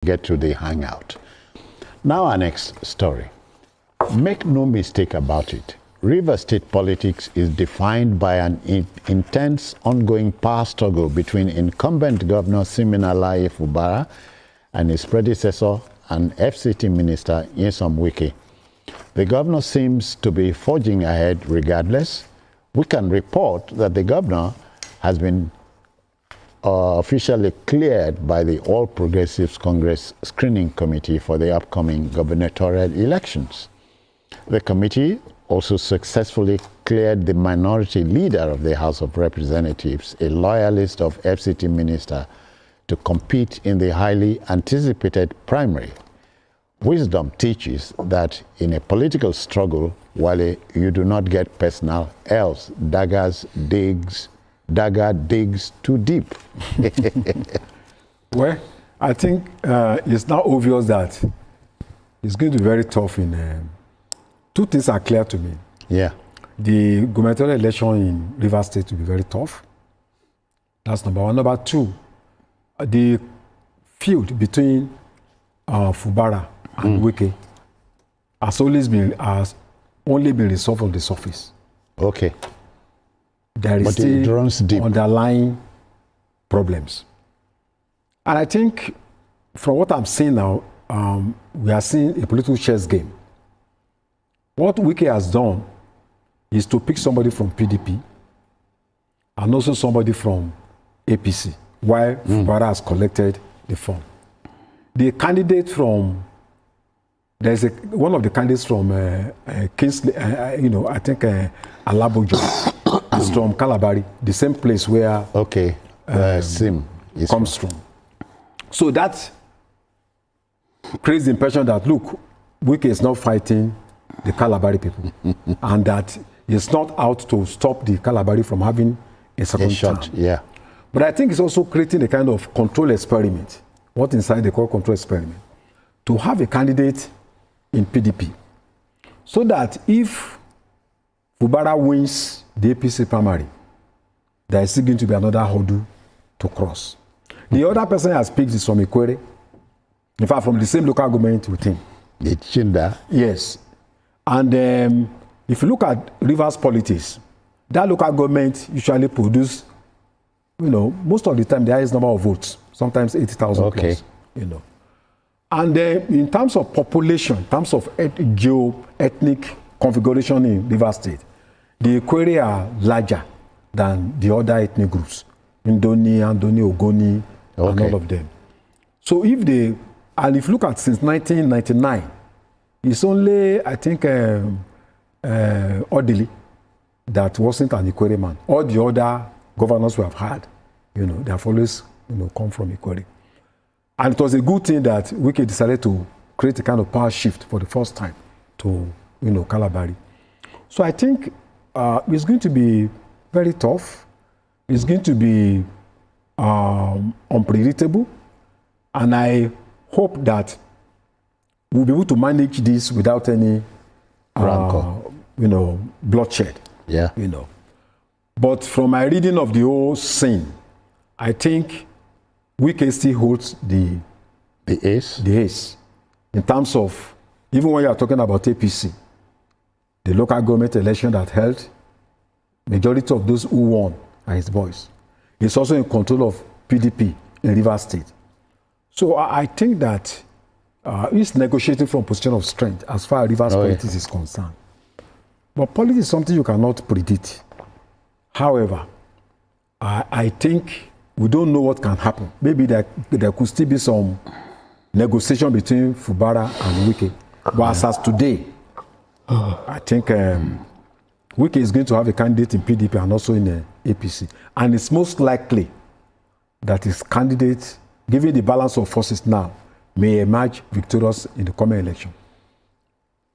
get to the hangout. Now our next story. Make no mistake about it. River State politics is defined by an intense ongoing power struggle between incumbent Governor Siminalayi Fubara and his predecessor and FCT Minister Nyesom Wike. The governor seems to be forging ahead regardless. We can report that the governor has been officially cleared by the All Progressives Congress Screening Committee for the upcoming gubernatorial elections. The committee also successfully cleared the minority leader of the House of Representatives, a loyalist of FCT minister, to compete in the highly anticipated primary. Wisdom teaches that in a political struggle, Wale, you do not get personal, else dagger digs too deep. Well, I think it's now obvious that it's going to be very tough in... two things are clear to me. Yeah. The gubernatorial election in Rivers State will be very tough. That's number one. Number two, the feud between Fubara and Wike has only been resolved on the surface. Okay. There is still underlying problems. And I think from what I'm seeing now, we are seeing a political chess game. What Wike has done is to pick somebody from PDP and also somebody from APC, while Fubara has collected the fund. The candidate from, there's one of the candidates from Kingsley, I think Alabojo is from Calabari, the same place where Sim comes from. So that creates the impression that, look, Wike is not fighting the Calabari people and that it's not out to stop the Calabari from having a second shot. Yeah. But I think it's also creating a kind of control experiment, what inside they call control experiment, to have a candidate in PDP so that if Fubara wins the APC primary, there is still going to be another hurdle to cross. The other person has picked is from Ikwere, in fact from the same local government with him. The Chinda. Yes. And if you look at Rivers politics, that local government usually produce, most of the time the highest number of votes, sometimes 80,000 plus, And in terms of population, in terms of ethnic configuration in Rivers State, the Ikwere are larger than the other ethnic groups, Ndoni, Andoni, Ogoni, and all of them. So if you look at since 1999, it's only, I think, Odili that wasn't an Ikwere man. All the other governors we have had, they have always, come from Ikwere. And it was a good thing that Wike decided to create a kind of power shift for the first time to, Calabari. So I think it's going to be very tough. It's going to be unpredictable. And I hope that we'll be able to manage this without any, bloodshed. Yeah. But from my reading of the whole scene, I think Wike still holds the ace. In terms of, even when you are talking about APC, the local government election that held, majority of those who won are his boys. He's also in control of PDP in Rivers State. So I think that he's negotiating from a position of strength as far as Rivers politics is concerned. But politics is something you cannot predict. However, I think we don't know what can happen. Maybe there could still be some negotiation between Fubara and Wike. But as today, I think Wike is going to have a candidate in PDP and also in the APC. And it's most likely that his candidate, given the balance of forces now, may emerge victorious in the coming election.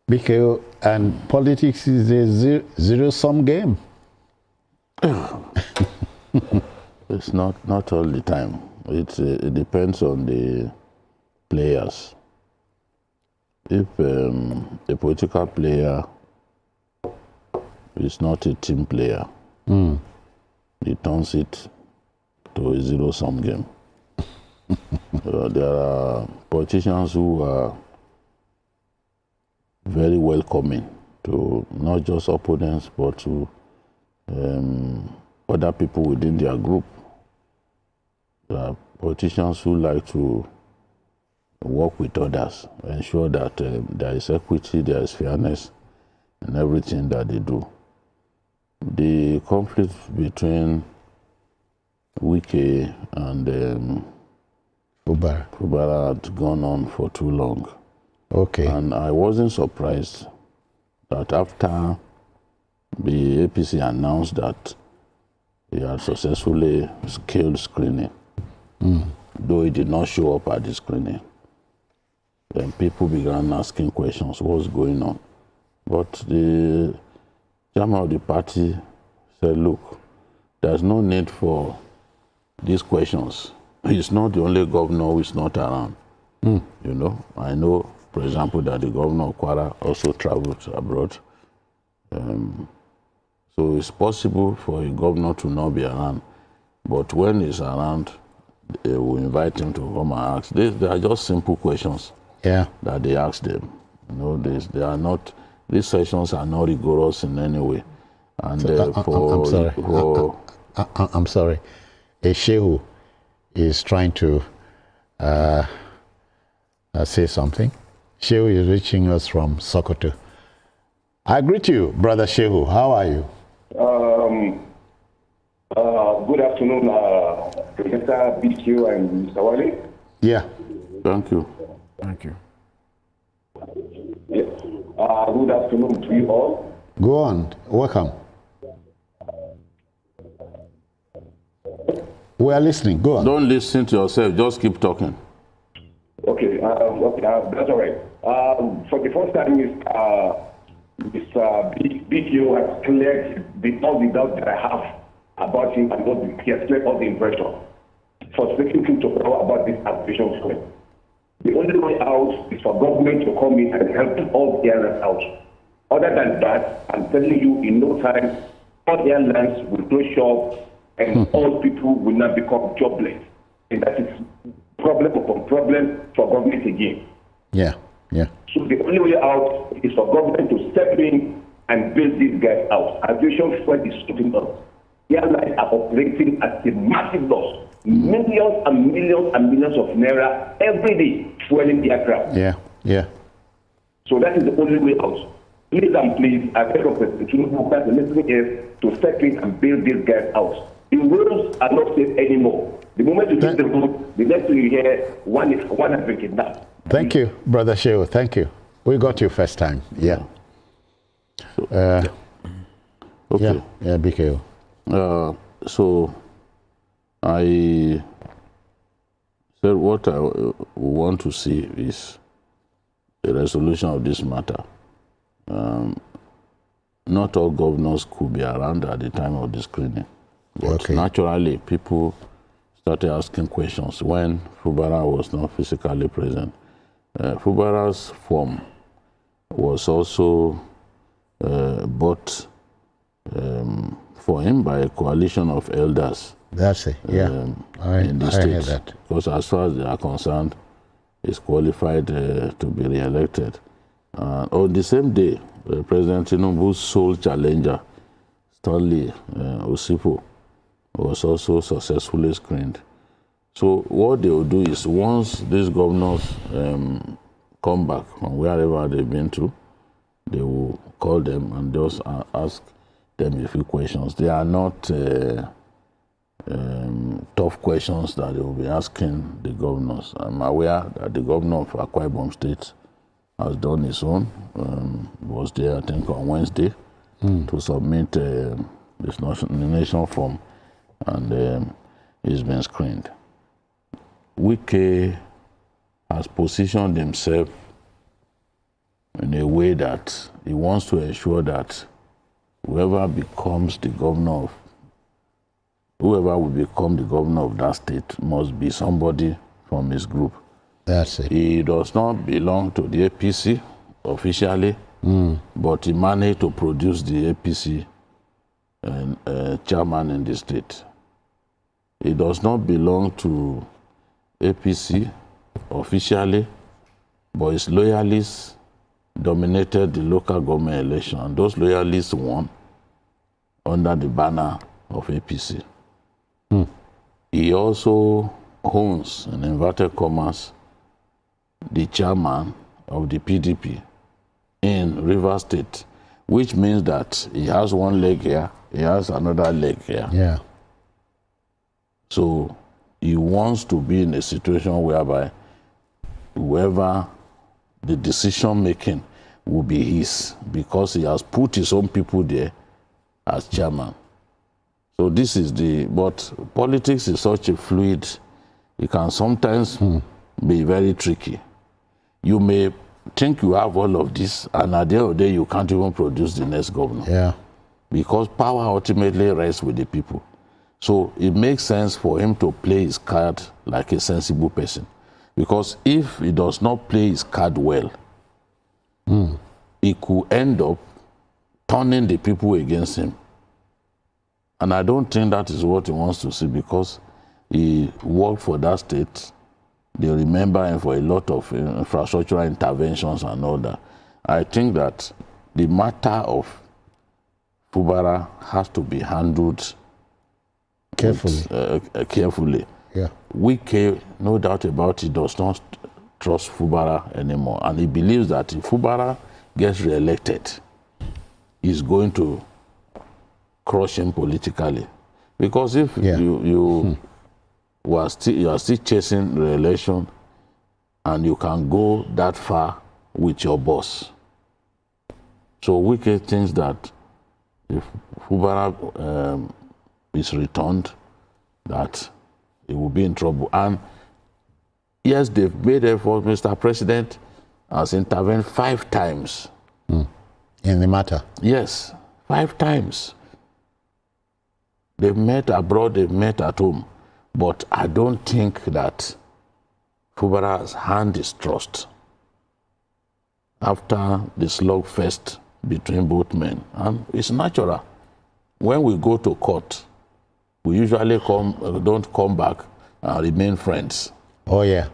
Because, and politics is a zero-sum game. It's not all the time. It depends on the players. If a political player is not a team player, he turns it to a zero-sum game. There are politicians who are very welcoming to not just opponents, but to other people within their group. There are politicians who like to work with others, ensure that there is equity, there is fairness in everything that they do. The conflict between Wike and Fubara had gone on for too long. Okay. And I wasn't surprised that after the APC announced that he had successfully scaled screening, though he did not show up at the screening, then people began asking questions, what's going on? But the chairman of the party said, look, there's no need for these questions. He's not the only governor who is not around. You know, I know, for example, that the governor of Kwara also traveled abroad. So it's possible for a governor to not be around. But when he's around, they will invite him to come and ask. They are just simple questions that they ask them. You know, they are not, these sessions are not rigorous in any way. And I'm sorry. I'm sorry. A shehu is trying to say something. Shehu is reaching us from Sokoto. I greet you, Brother Shehu. How are you? Good afternoon, Professor BQ and Mr. Wale. Yeah. Thank you. Thank you. Yes. Good afternoon to you all. Go on. Welcome. We are listening. Go on. Don't listen to yourself. Just keep talking. Okay. That's all right. For the first time, Mr. BQ has cleared all the doubts that I have about him and he has cleared all the impression for speaking him to power about this arbitration claim. The only way out is for government to come in and help all the airlines out. Other than that, I'm telling you, in no time, all the airlines will close shop and all people will not become jobless. And that is problem upon problem for government again. Yeah. So the only way out is for government to step in and bail these guys out. Aviation fuel is shooting up. Airlines are operating at a massive loss. Millions and millions and millions of naira every day fueling the aircraft. Yeah. So that is the only way out. Please and please, I beg of President Tinubu that the listening is to step in and bail these guys out. The roads are not safe anymore. The moment you hit the road, the next thing you hear, one has been kidnapped. Thank you, Brother Shehu. Thank you. We got you first time. Yeah. Okay. Yeah, BKO. So I said what I want to see is a resolution of this matter. Not all governors could be around at the time of the screening. But naturally, people started asking questions when Fubara was not physically present. Fubara's form was also bought for him by a coalition of elders. That's it, yeah. In the I state. heard that. Because as far as they are concerned, he's qualified to be re-elected. On the same day, President Tinubu's sole challenger, Stanley Osipo, was also successfully screened. So what they will do is once these governors come back from wherever they've been to, they will call them and just ask them a few questions. They are not tough questions that they will be asking the governors. I'm aware that the governor of Akwa Ibom State has done his own, was there I think on Wednesday to submit this nomination form, and he's been screened. Wike has positioned himself in a way that he wants to ensure that whoever will become the governor of that state must be somebody from his group. That's it. He does not belong to the APC officially, but he managed to produce the APC chairman in the state. He does not belong to APC officially, but his loyalists dominated the local government election. And those loyalists won under the banner of APC. He also owns, in inverted commas, the chairman of the PDP in Rivers State, which means that he has one leg here, he has another leg here. Yeah. So he wants to be in a situation whereby whoever the decision making will be his, because he has put his own people there as chairman. So this is but politics is such a fluid, it can sometimes be very tricky. You may think you have all of this, and at the end of the day, you can't even produce the next governor. Yeah. Because power ultimately rests with the people. So it makes sense for him to play his card like a sensible person. Because if he does not play his card well, he could end up turning the people against him. And I don't think that is what he wants to see, because he worked for that state. They remember him for a lot of infrastructural interventions and all that. I think that the matter of Fubara has to be handled Carefully. Carefully. Yeah. Wike, no doubt about it, does not trust Fubara anymore. And he believes that if Fubara gets re-elected, he's going to crush him politically. Because if you are still chasing re-election and you can go that far with your boss. So Wike thinks that if Fubara is returned, that he will be in trouble. And yes, they've made effort. Mr. President has intervened 5 times. In the matter? Yes, 5 times. They've met abroad, they've met at home. But I don't think that Fubara's hand is thrust after the slugfest between both men. And it's natural. When we go to court, we usually don't come back and remain friends. Oh, yeah.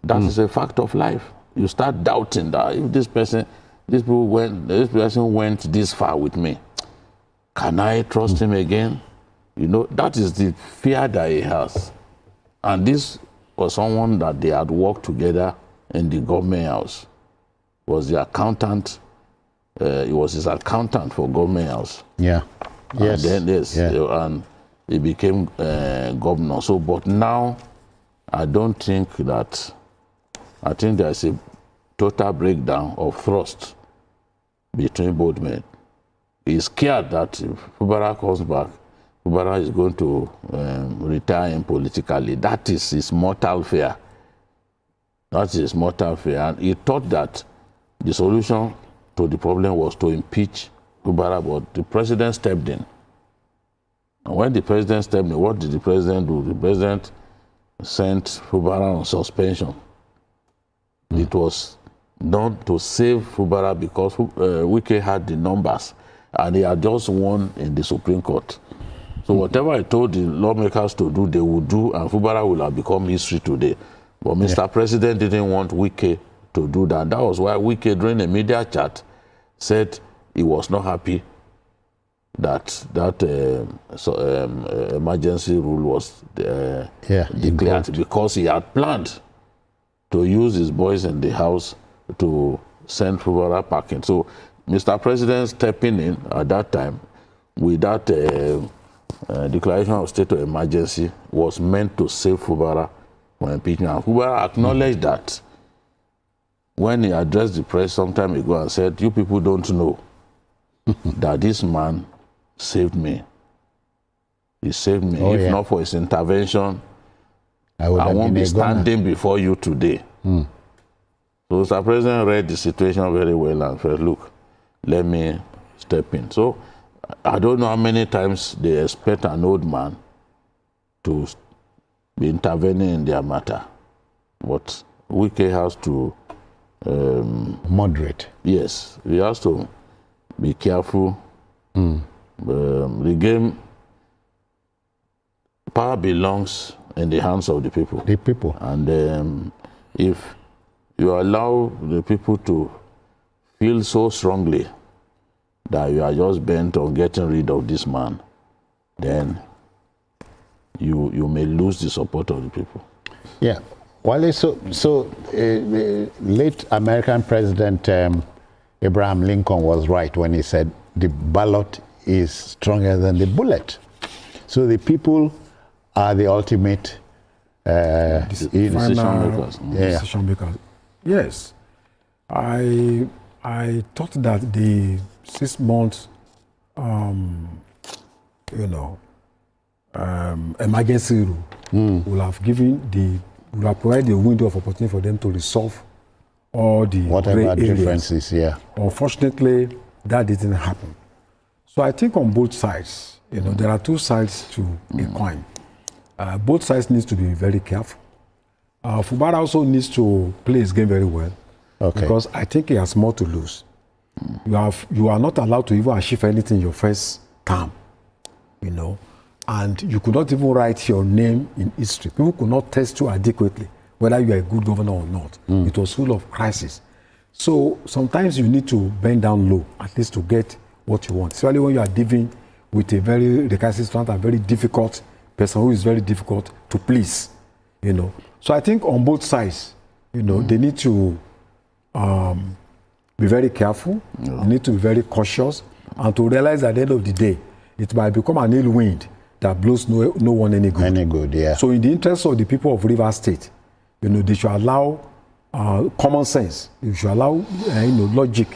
That is a fact of life. You start doubting that if this person went this far with me, can I trust him again? You know, that is the fear that he has. And this was someone that they had worked together in the government house. Was the accountant, he was his accountant for government house. Yeah. Yes. And then and he became governor. So, but now, I don't think that, I think there's a total breakdown of trust between both men. He's scared that if Fubara comes back, Fubara is going to retire him politically. That is his mortal fear. That is his mortal fear. And he thought that the solution to the problem was to impeach Fubara, but the president stepped in. And when the president stepped in, what did the president do? The president sent Fubara on suspension. It was done to save Fubara because Wike had the numbers and he had just won in the Supreme Court. So whatever I told the lawmakers to do, they would do, and Fubara will have become history today. But Mr. President didn't want Wike to do that. That was why Wike, during a media chat, said he was not happy that emergency rule was declared, because he had planned to use his boys in the house to send Fubara packing. So Mr. President stepping in at that time with that declaration of state of emergency was meant to save Fubara from impeachment. And Fubara acknowledged that when he addressed the press some time ago and said, "You people don't know that this man saved me. He saved me. If not for his intervention, I won't be standing before you today." So Mr. President read the situation very well and said, "Look, let me step in." So I don't know how many times they expect an old man to be intervening in their matter. But Wike has to moderate. Yes, he has to be careful. The game, power belongs in the hands of the people. The people. And if you allow the people to feel so strongly that you are just bent on getting rid of this man, then you may lose the support of the people. Yeah. Well, late American President Abraham Lincoln was right when he said the ballot is stronger than the bullet. So the people are the ultimate decision makers. Decision makers. Yes. I thought that the 6 months, emergency rule will have provided a window of opportunity for them to resolve all the whatever gray areas. differences. Yeah. Unfortunately, that didn't happen. So I think on both sides, there are two sides to a coin. Both sides need to be very careful. Fubara also needs to play his game very well. Okay. Because I think he has more to lose. You are not allowed to even achieve anything in your first term, and you could not even write your name in history. People could not test you adequately whether you are a good governor or not. It was full of crisis. So sometimes you need to bend down low, at least to get what you want, especially when you are dealing with a very recalcitrant and very difficult person who is very difficult to please. So I think on both sides, they need to be very careful. Yeah. They need to be very cautious, and to realize at the end of the day, it might become an ill wind that blows no one any good. Any good, yeah. So in the interest of the people of Rivers State, they should allow common sense. They should allow logic.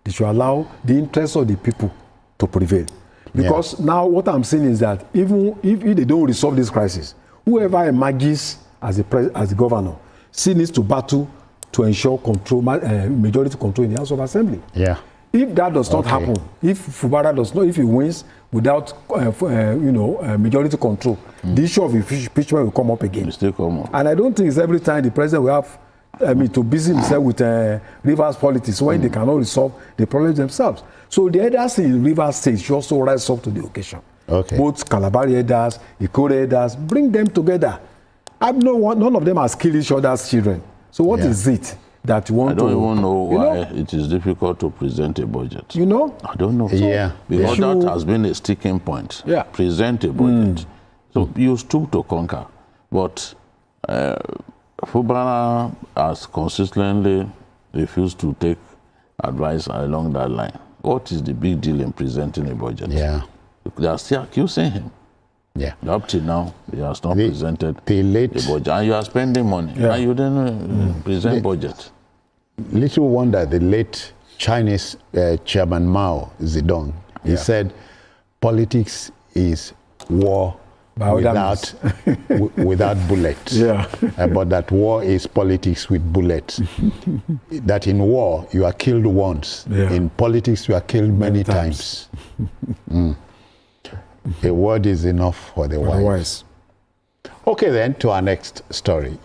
They should allow the interest of the people to prevail. Because now what I'm saying is that even if they don't resolve this crisis, whoever emerges as the governor still needs to battle to ensure control, majority control in the House of Assembly. Yeah. If that does not happen, if Fubara does not, if he wins without majority control, the issue of impeachment will come up again. Still come up. And I don't think it's every time the president will have to busy himself with Rivers politics when they cannot resolve the problems themselves. So the elders in Rivers State should also rise up to the occasion. Okay. Both Calabar elders, Ikore elders, bring them together. None of them has killed each other's children. So what is it that you want to... I don't even know why it is difficult to present a budget. I don't know. Yeah. Because that has been a sticking point. Yeah. Present a budget. So you stoop to conquer. But Fubara has consistently refused to take advice along that line. What is the big deal in presenting a budget? Yeah. They are still accusing him. Yeah. Up till now, he has not presented the budget. And you are spending money. Yeah. And you didn't present budget. Little wonder the late Chinese chairman Mao Zedong, he said, politics is war without bullets. Yeah. But that war is politics with bullets. That in war, you are killed once. Yeah. In politics, you are killed many times. A word is enough for the wise. Otherwise. Okay, then, to our next story.